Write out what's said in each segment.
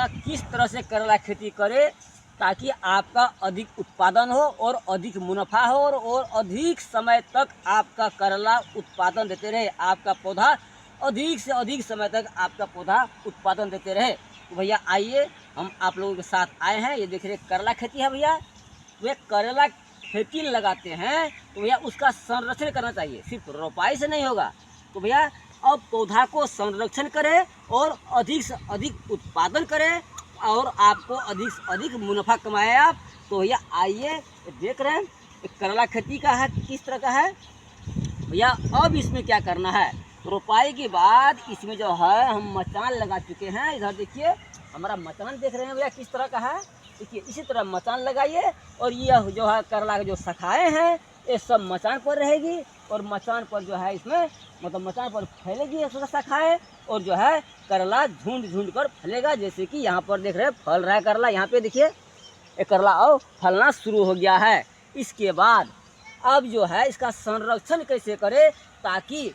भैया किस तरह से करेला खेती करें ताकि आपका अधिक उत्पादन हो और अधिक मुनाफा हो और अधिक समय तक आपका करेला उत्पादन देते रहे, आपका पौधा अधिक से अधिक समय तक आपका पौधा उत्पादन देते रहे। तो भैया आइए हम आप लोगों के साथ आए हैं। ये देख रहे करेला खेती है भैया। वे करेला खेती लगाते हैं तो भैया उसका संरक्षण करना चाहिए, सिर्फ रोपाई से नहीं होगा। तो भैया अब पौधा को संरक्षण करें और अधिक से अधिक उत्पादन करें और आपको अधिक से अधिक मुनाफा कमाएं आप। तो भैया आइए देख रहे हैं करेला खेती का है, किस तरह का है भैया। अब इसमें क्या करना है, रोपाई के बाद इसमें जो है हम मचान लगा चुके हैं। इधर देखिए हमारा मचान देख रहे हैं भैया किस तरह का है। देखिए इसी तरह मचान लगाइए और यह जो है करेला के जो शाखाएँ हैं ये सब मचान पर रहेगी और मचान पर जो है इसमें मतलब मचान पर फैलेगी शाखाएँ और जो है करेला झुंड झुंड कर फैलेगा। जैसे कि यहाँ पर देख रहे हैं फल रहा है करेला, यहाँ पे देखिए ये करेला और फलना शुरू हो गया है। इसके बाद अब जो है इसका संरक्षण कैसे करें ताकि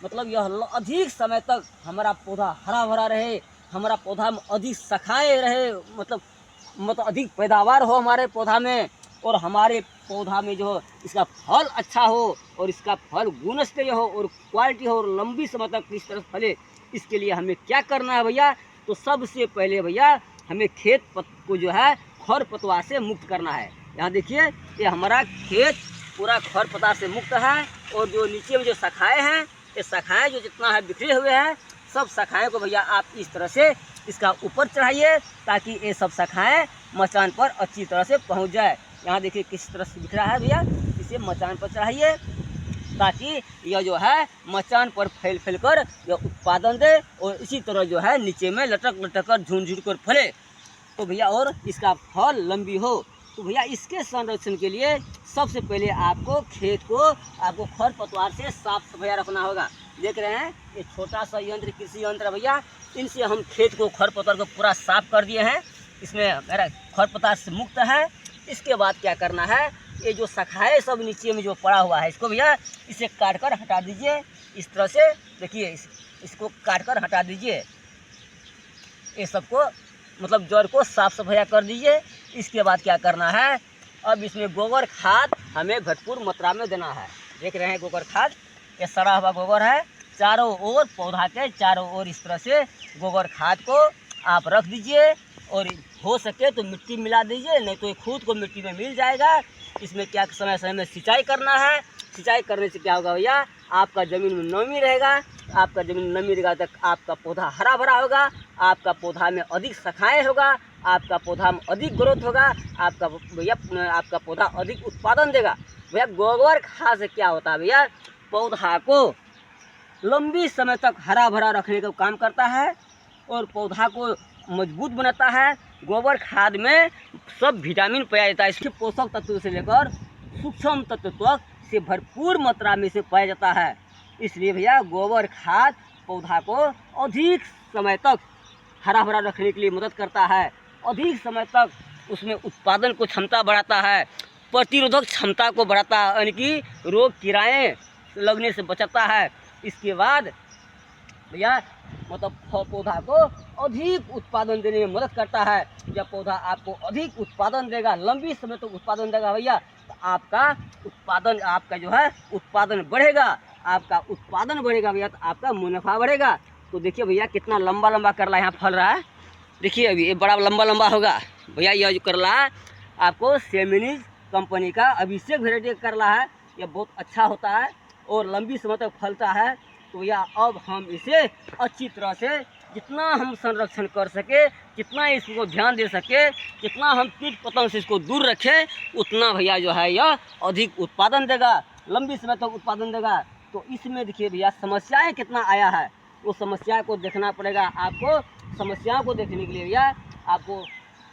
मतलब यह अधिक समय तक हमारा पौधा हरा भरा रहे, हमारा पौधा में अधिक शाखाएँ रहे, मतलब अधिक पैदावार हो हमारे पौधा में और हमारे पौधा में जो इसका फल अच्छा हो और इसका फल गुणस्तरीय हो और क्वालिटी हो और लंबी समय तक इस तरह फले। इसके लिए हमें क्या करना है भैया, तो सबसे पहले भैया हमें खेत को जो है खरपतवार से मुक्त करना है। यहाँ देखिए ये हमारा खेत पूरा खरपतवार से मुक्त है और जो नीचे में जो शाखाएँ हैं ये शाखाएँ जो जितना है बिखरे हुए हैं सब शाखाएँ को भैया आप इस तरह से इसका ऊपर चढ़ाइए ताकि ये सब शाखाएँ मचान पर अच्छी तरह से पहुँच जाए। यहाँ देखिए किस तरह से बिखरा है भैया, इसे मचान पर चढ़ाइए ताकि यह जो है मचान पर फैल फैल कर यह उत्पादन दे और इसी तरह जो है नीचे में लटक लटक कर झुंड झुंड कर फले तो भैया और इसका फल लंबी हो। तो भैया इसके संरक्षण के लिए सबसे पहले आपको खेत को आपको खरपतवार से साफ सफाई रखना होगा। देख रहे हैं ये छोटा सा यंत्र कृषि यंत्र है भैया, इनसे हम खेत को खरपतवार को पूरा साफ कर दिए हैं। इसमें मेरा खरपतवार से मुक्त है। इसके बाद क्या करना है, ये जो शाखाएँ सब नीचे में जो पड़ा हुआ है इसको भैया इसे काट कर हटा दीजिए। इस तरह से देखिए इसको काट कर हटा दीजिए, ये सबको मतलब जड़ को साफ सफाई कर दीजिए। इसके बाद क्या करना है, अब इसमें गोबर खाद हमें भरपूर मात्रा में देना है। देख रहे हैं गोबर खाद, ये सड़ा हुआ गोबर है, चारों ओर पौधा के चारों ओर इस तरह से गोबर खाद को आप रख दीजिए और हो सके तो मिट्टी मिला दीजिए, नहीं तो ये खुद को मिट्टी में मिल जाएगा। इसमें क्या समय समय में सिंचाई करना है। सिंचाई करने से क्या होगा भैया, आपका ज़मीन में नमी रहेगा, आपका ज़मीन में नमी रहेगा तक आपका पौधा हरा भरा होगा, आपका पौधा में अधिक शाखाएँ होगा, आपका पौधा में अधिक ग्रोथ होगा, आपका भैया आपका पौधा अधिक उत्पादन देगा। भैया गोबर खाद से क्या होता है भैया, पौधा को लंबी समय तक हरा भरा रखने का काम करता है और पौधा को मजबूत बनाता है। गोबर खाद में सब विटामिन पाया जाता है, इसके पोषक तत्व से लेकर सूक्ष्म तत्व तक से भरपूर मात्रा में से पाया जाता है। इसलिए भैया गोबर खाद पौधा को अधिक समय तक हरा भरा रखने के लिए मदद करता है, अधिक समय तक उसमें उत्पादन को क्षमता बढ़ाता है, प्रतिरोधक क्षमता को बढ़ाता है, यानी कि रोग कीड़ाएँ लगने से बचाता है। इसके बाद भैया मतलब पौधा को अधिक उत्पादन देने में मदद करता है। जब पौधा आपको अधिक उत्पादन देगा, लंबी समय तक उत्पादन देगा भैया, तो आपका जो है उत्पादन बढ़ेगा। आपका उत्पादन बढ़ेगा भैया तो आपका मुनाफा बढ़ेगा। तो देखिए भैया कितना लंबा लंबा करेला यहाँ फल रहा है। देखिए अभी ये बड़ा लंबा लंबा होगा भैया। यह जो करेला आपको सेमिनीज कंपनी का अभिषेक वेराइटी करेला है, यह बहुत अच्छा होता है और लंबी समय तक फलता है। तो भैया अब हम इसे अच्छी तरह से जितना हम संरक्षण कर सके, जितना इसको ध्यान दे सके, जितना हम कीट पतंग से इसको दूर रखें, उतना भैया जो है यह अधिक उत्पादन देगा, लंबी समय तक उत्पादन देगा। तो इसमें देखिए भैया समस्याएं कितना आया है, वो समस्या को देखना पड़ेगा आपको। समस्याओं को देखने के लिए भैया आपको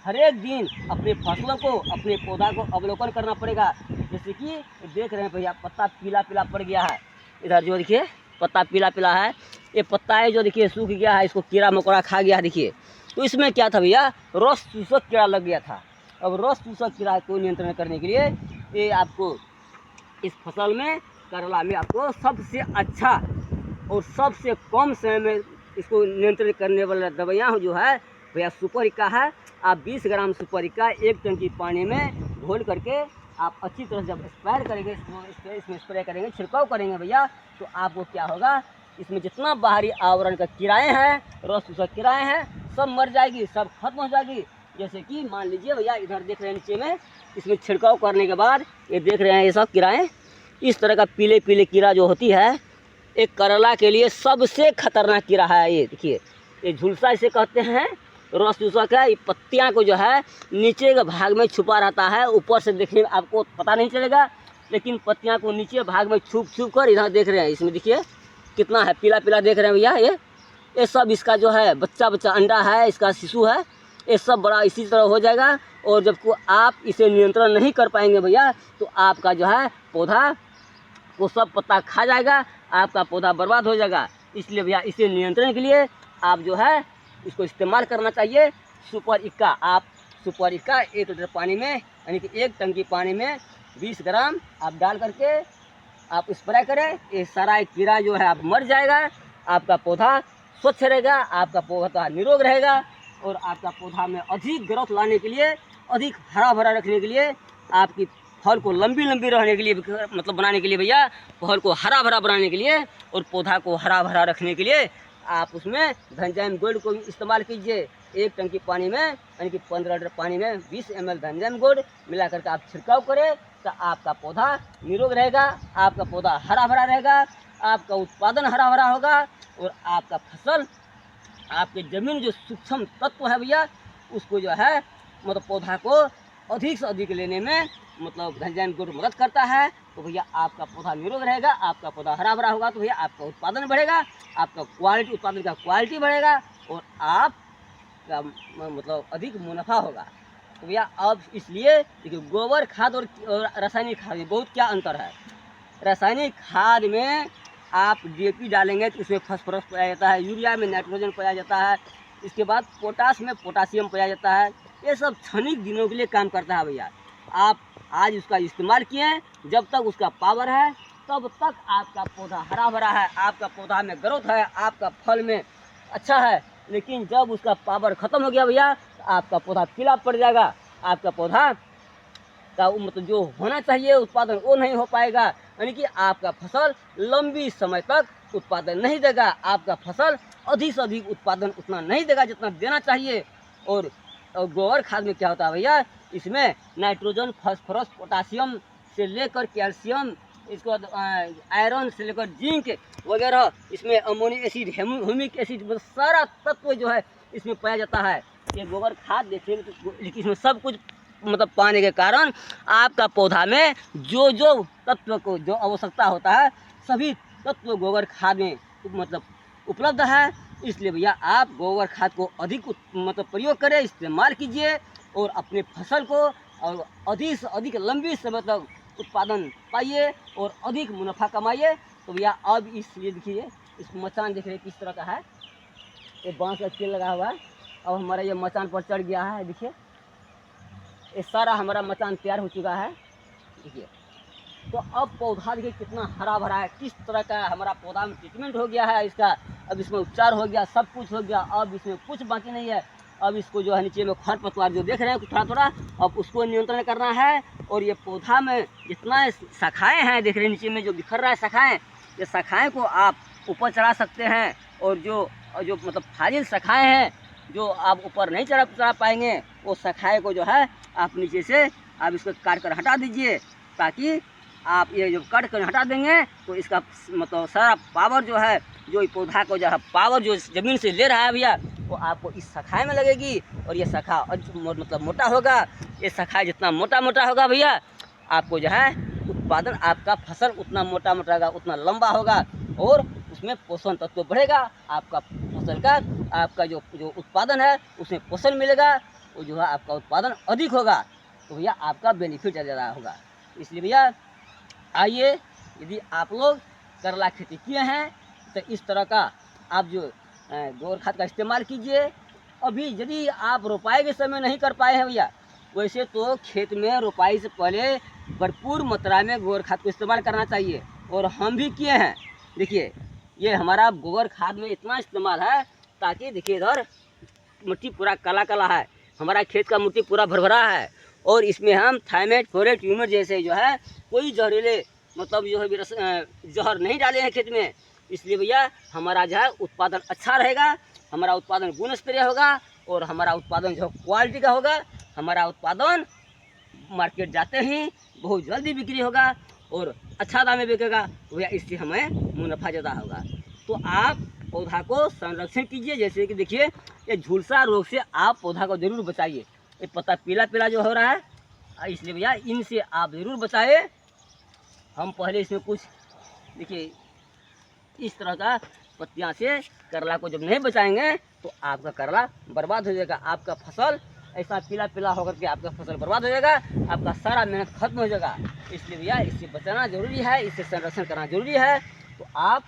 हर एक दिन अपने फसलों को, अपने पौधा को अवलोकन करना पड़ेगा। जैसे कि देख रहे हैं भैया पत्ता पीला पीला पड़ गया है, इधर जो देखिए पत्ता पीला पीला है, ये पत्ता है जो देखिए सूख गया है, इसको कीड़ा मकोड़ा खा गया है देखिए। तो इसमें क्या था भैया, रस चूसक कीड़ा लग गया था। अब रस चूसक कीड़ा को नियंत्रण करने के लिए ये आपको इस फसल में करेला में आपको सबसे अच्छा और सबसे कम समय में इसको नियंत्रित करने वाला दवाइयाँ जो है भैया सुपर इक्का है, आप 20 ग्राम सुपर इक्का 1 टंकी पानी में घोल करके आप अच्छी तरह से जब स्प्रे करेंगे, इसमें स्प्रे करेंगे, छिड़काव करेंगे भैया, तो आपको क्या होगा, इसमें जितना बाहरी आवरण का किराएँ हैं, रस चूसा किराएँ हैं, सब मर जाएगी, सब खत्म हो जाएगी। जैसे कि मान लीजिए भैया इधर देख रहे हैं नीचे में, इसमें छिड़काव करने के बाद ये देख रहे हैं ये सब किराएँ, इस तरह का पीले पीले कीड़ा जो होती है, एक करेला के लिए सबसे खतरनाक कीड़ा है। ये देखिए, ये झुलसा इसे कहते हैं, रस चूसा का। ये पत्तियाँ को जो है नीचे के भाग में छुपा रहता है, ऊपर से देखने में आपको पता नहीं चलेगा, लेकिन पत्तियाँ को नीचे भाग में छुप छुप कर इधर देख रहे हैं, इसमें देखिए कितना है, पीला पीला देख रहे हैं भैया। ये सब इसका जो है बच्चा अंडा है, इसका शिशु है, ये सब बड़ा इसी तरह हो जाएगा। और जब को आप इसे नियंत्रण नहीं कर पाएंगे भैया, तो आपका जो है पौधा वो सब पत्ता खा जाएगा, आपका पौधा बर्बाद हो जाएगा। इसलिए भैया इसे नियंत्रण के लिए आप जो है इसको इस्तेमाल करना चाहिए सुपर इक्का। आप सुपर इक्का 1 लीटर पानी में, यानी कि 1 टंकी पानी में 20 ग्राम आप डाल करके आप स्प्रे करें, ये सारा कीड़ा जो है आप मर जाएगा, आपका पौधा स्वच्छ रहेगा, आपका पौधा निरोग रहेगा, और आपका पौधा में अधिक ग्रोथ लाने के लिए, अधिक हरा भरा रखने के लिए, आपकी फल को लंबी लंबी रहने के लिए, मतलब बनाने के लिए भैया, फल को हरा भरा बनाने के लिए और पौधा को हरा भरा रखने के लिए आप उसमें धनजैम गोल्ड को इस्तेमाल कीजिए। 1 टंकी पानी में, यानी कि 15 लीटर पानी में 20 ml धनजैम गोल्ड मिला करके आप छिड़काव करें, तो आपका पौधा निरोग रहेगा, आपका पौधा हरा भरा रहेगा, आपका उत्पादन हरा भरा होगा, और आपका फसल, आपके ज़मीन जो सूक्ष्म तत्व है भैया, उसको जो है मतलब पौधा को अधिक से अधिक लेने में मतलब धनजैम गोल्ड मदद करता है। तो भैया आपका पौधा निरोग रहेगा, आपका पौधा हरा भरा होगा, तो भैया आपका उत्पादन बढ़ेगा, आपका क्वालिटी, उत्पादन का क्वालिटी बढ़ेगा, और आपका मतलब अधिक मुनाफा होगा। तो भैया अब इसलिए देखिए, गोबर खाद और रासायनिक खाद में बहुत क्या अंतर है। रासायनिक खाद में आप DAP डालेंगे तो उसमें फास्फोरस पाया जाता है, यूरिया में नाइट्रोजन पाया जाता है, इसके बाद पोटाश में पोटासियम पाया जाता है। ये सब क्षणिक दिनों के लिए काम करता है भैया। आप आज उसका इस्तेमाल किए, जब तक उसका पावर है तब तक आपका पौधा हरा भरा है, आपका पौधा में ग्रोथ है, आपका फल में अच्छा है। लेकिन जब उसका पावर ख़त्म हो गया भैया, तो आपका पौधा पीला पड़ जाएगा, आपका पौधा का मतलब जो होना चाहिए उत्पादन वो नहीं हो पाएगा, यानी कि आपका फसल लंबी समय तक उत्पादन नहीं देगा, आपका फसल अधिक से अधिक उत्पादन उतना नहीं देगा जितना देना चाहिए। और गोबर खाद में क्या होता है भैया, इसमें नाइट्रोजन, फास्फोरस, पोटासियम से लेकर कैल्शियम, इसके बाद आयरन से लेकर जिंक वगैरह, इसमें अमोनिक एसिड, ह्यूमिक एसिड, मतलब सारा तत्व जो है इसमें पाया जाता है। ये गोबर खाद देखिए, तो इसमें सब कुछ मतलब पाने के कारण आपका पौधा में जो जो तत्व को जो आवश्यकता होता है, सभी तत्व गोबर खाद में मतलब उपलब्ध है। इसलिए भैया आप गोबर खाद को अधिक मतलब प्रयोग करें, इस्तेमाल कीजिए, और अपने फसल को और अधिक से अधिक लंबी समय तक उत्पादन पाइए और अधिक मुनाफा कमाइए। तो भैया अब इसलिए देखिए, इस मचान देख रहे किस तरह का है, ये बांस का तेल लगा हुआ है। अब हमारा ये मचान पर चढ़ गया है, देखिए ये सारा हमारा मचान तैयार हो चुका है, देखिए। तो अब पौधा देखिए कितना हरा भरा है, किस तरह का हमारा पौधा में ट्रीटमेंट हो गया है इसका, अब इसमें उपचार हो गया, सब कुछ हो गया, अब इसमें कुछ बाकी नहीं है। अब इसको जो है नीचे में खरपतवार जो देख रहे हैं थोड़ा थोड़ा, अब उसको नियंत्रण करना है। और ये पौधा में जितना शाखाएँ हैं देख रहे हैं नीचे में जो बिखर रहा है शाखाएँ, ये शाखाएँ को आप ऊपर चढ़ा सकते हैं, और जो मतलब फाजिल शाखाएँ हैं जो आप ऊपर नहीं चढ़ा पाएंगे, वो शाखाएँ को जो है आप नीचे से आप इसको काट कर हटा दीजिए, ताकि आप ये जो कट कर हटा देंगे तो इसका मतलब सारा पावर जो है, जो पौधा को जो है पावर जो ज़मीन से ले रहा है भैया, वो आपको इस शाखाएँ में लगेगी, और ये शाखा मतलब मोटा होगा। ये शाखा जितना मोटा मोटा होगा भैया, आपको जो है उत्पादन, आपका फसल उतना मोटा मोटा होगा, उतना लंबा होगा, और उसमें पोषण तत्व बढ़ेगा, आपका फसल का आपका जो उत्पादन है उसमें पोषण मिलेगा, और जो है आपका उत्पादन अधिक होगा, तो भैया आपका बेनिफिट ज़्यादा होगा। इसलिए भैया आइए, यदि आप लोग करेला खेती किए हैं तो इस तरह का आप जो गोबर खाद का इस्तेमाल कीजिए। अभी यदि आप रोपाई के समय नहीं कर पाए हैं भैया, वैसे तो खेत में रोपाई से पहले भरपूर मात्रा में गोबर खाद को इस्तेमाल करना चाहिए, और हम भी किए हैं। देखिए ये हमारा गोबर खाद में इतना इस्तेमाल है, ताकि देखिए इधर मिट्टी पूरा काला काला है, हमारा खेत का मिट्टी पूरा भरभरा है, और इसमें हम थायमेट, फोरेट, ह्यूमस जैसे जो है कोई जहरीले मतलब जो है जहर नहीं डाले हैं खेत में। इसलिए भैया हमारा जो है उत्पादन अच्छा रहेगा, हमारा उत्पादन गुणस्तरीय होगा, और हमारा उत्पादन जो क्वालिटी का होगा। हमारा उत्पादन मार्केट जाते ही बहुत जल्दी बिक्री होगा और अच्छा दाम में बिकेगा भैया, इससे हमें मुनाफा ज़्यादा होगा। तो आप पौधा को संरक्षण कीजिए। जैसे कि देखिए ये झुलसा रोग से आप पौधा को ज़रूर बचाइए। ये पत्ता पीला पीला जो हो रहा है, इसलिए भैया इनसे आप ज़रूर बचाए। हम पहले इसमें कुछ देखिए इस तरह का पत्तियाँ से करला को जब नहीं बचाएंगे तो आपका करला बर्बाद हो जाएगा, आपका फसल ऐसा पीला पीला होकर के आपका फसल बर्बाद हो जाएगा, आपका सारा मेहनत खत्म हो जाएगा। इसलिए भैया इससे बचाना जरूरी है, इससे संरक्षण करना जरूरी है। तो आप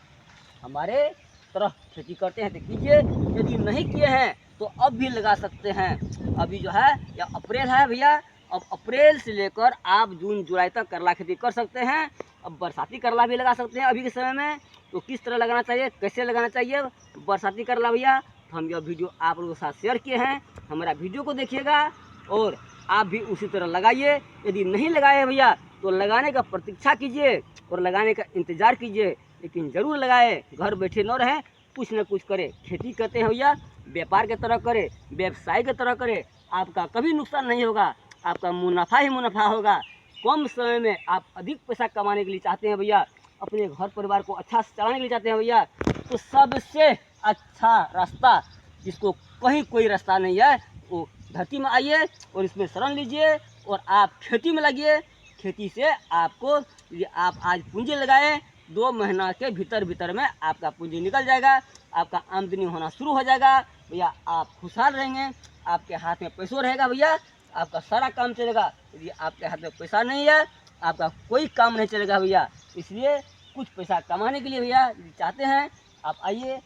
हमारे तरफ खेती करते हैं तो कीजिए, यदि नहीं किए हैं तो अब भी लगा सकते हैं। अभी जो है या अप्रैल है भैया, अब अप्रैल से लेकर आप जून जुलाई तक करला खेती कर सकते हैं। अब बरसाती करला भी लगा सकते हैं अभी के समय में। तो किस तरह लगाना चाहिए, कैसे लगाना चाहिए बरसाती करला भैया, तो हम यह वीडियो आप लोगों के साथ शेयर किए हैं। हमारा वीडियो को देखिएगा और आप भी उसी तरह लगाइए। यदि नहीं लगाए भैया तो लगाने का प्रतीक्षा कीजिए और लगाने का इंतज़ार कीजिए, लेकिन ज़रूर लगाए। घर बैठे न रहें, कुछ न कुछ करें। खेती करते हैं भैया, व्यापार की तरह करें, व्यवसाय की तरह करें। आपका कभी नुकसान नहीं होगा, आपका मुनाफा ही मुनाफा होगा। कम समय में आप अधिक पैसा कमाने के लिए चाहते हैं भैया, अपने घर परिवार को अच्छा से चलाने के लिए चाहते हैं भैया, तो सबसे अच्छा रास्ता जिसको कहीं कोई रास्ता नहीं है, वो धरती में आइए और इसमें शरण लीजिए और आप खेती में लगिए। खेती से आपको ये आप आज पूंजी लगाए, 2 महीना के भीतर भीतर में आपका पूंजी निकल जाएगा, आपका आमदनी होना शुरू हो जाएगा भैया। आप खुशहाल रहेंगे, आपके हाथ में पैसा रहेगा भैया, आपका सारा काम चलेगा। यदि आपके हाथ में पैसा नहीं है, आपका कोई काम नहीं चलेगा भैया। इसलिए कुछ पैसा कमाने के लिए भैया यदि चाहते हैं, आप आइए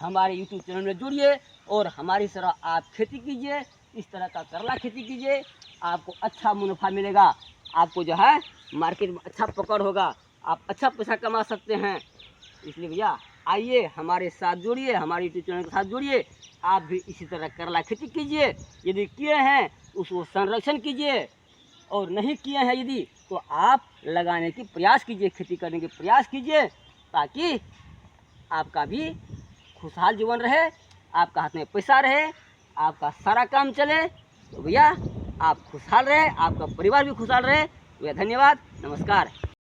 हमारे यूट्यूब चैनल में जुड़िए और हमारी तरह आप खेती कीजिए। इस तरह का करला खेती कीजिए, आपको अच्छा मुनाफा मिलेगा, आपको जो है मार्केट में अच्छा पकड़ होगा, आप अच्छा पैसा कमा सकते हैं। इसलिए भैया आइए हमारे साथ जुड़िए, हमारे यूट्यूब चैनल के साथ जुड़िए। आप भी इसी तरह करला खेती कीजिए। यदि किए हैं उसको संरक्षण कीजिए, और नहीं किए हैं यदि तो आप लगाने की प्रयास कीजिए, खेती करने की प्रयास कीजिए, ताकि आपका भी खुशहाल जीवन रहे, आपका हाथ में पैसा रहे, आपका सारा काम चले। तो भैया आप खुशहाल रहे, आपका परिवार भी खुशहाल रहे। भैया धन्यवाद, नमस्कार।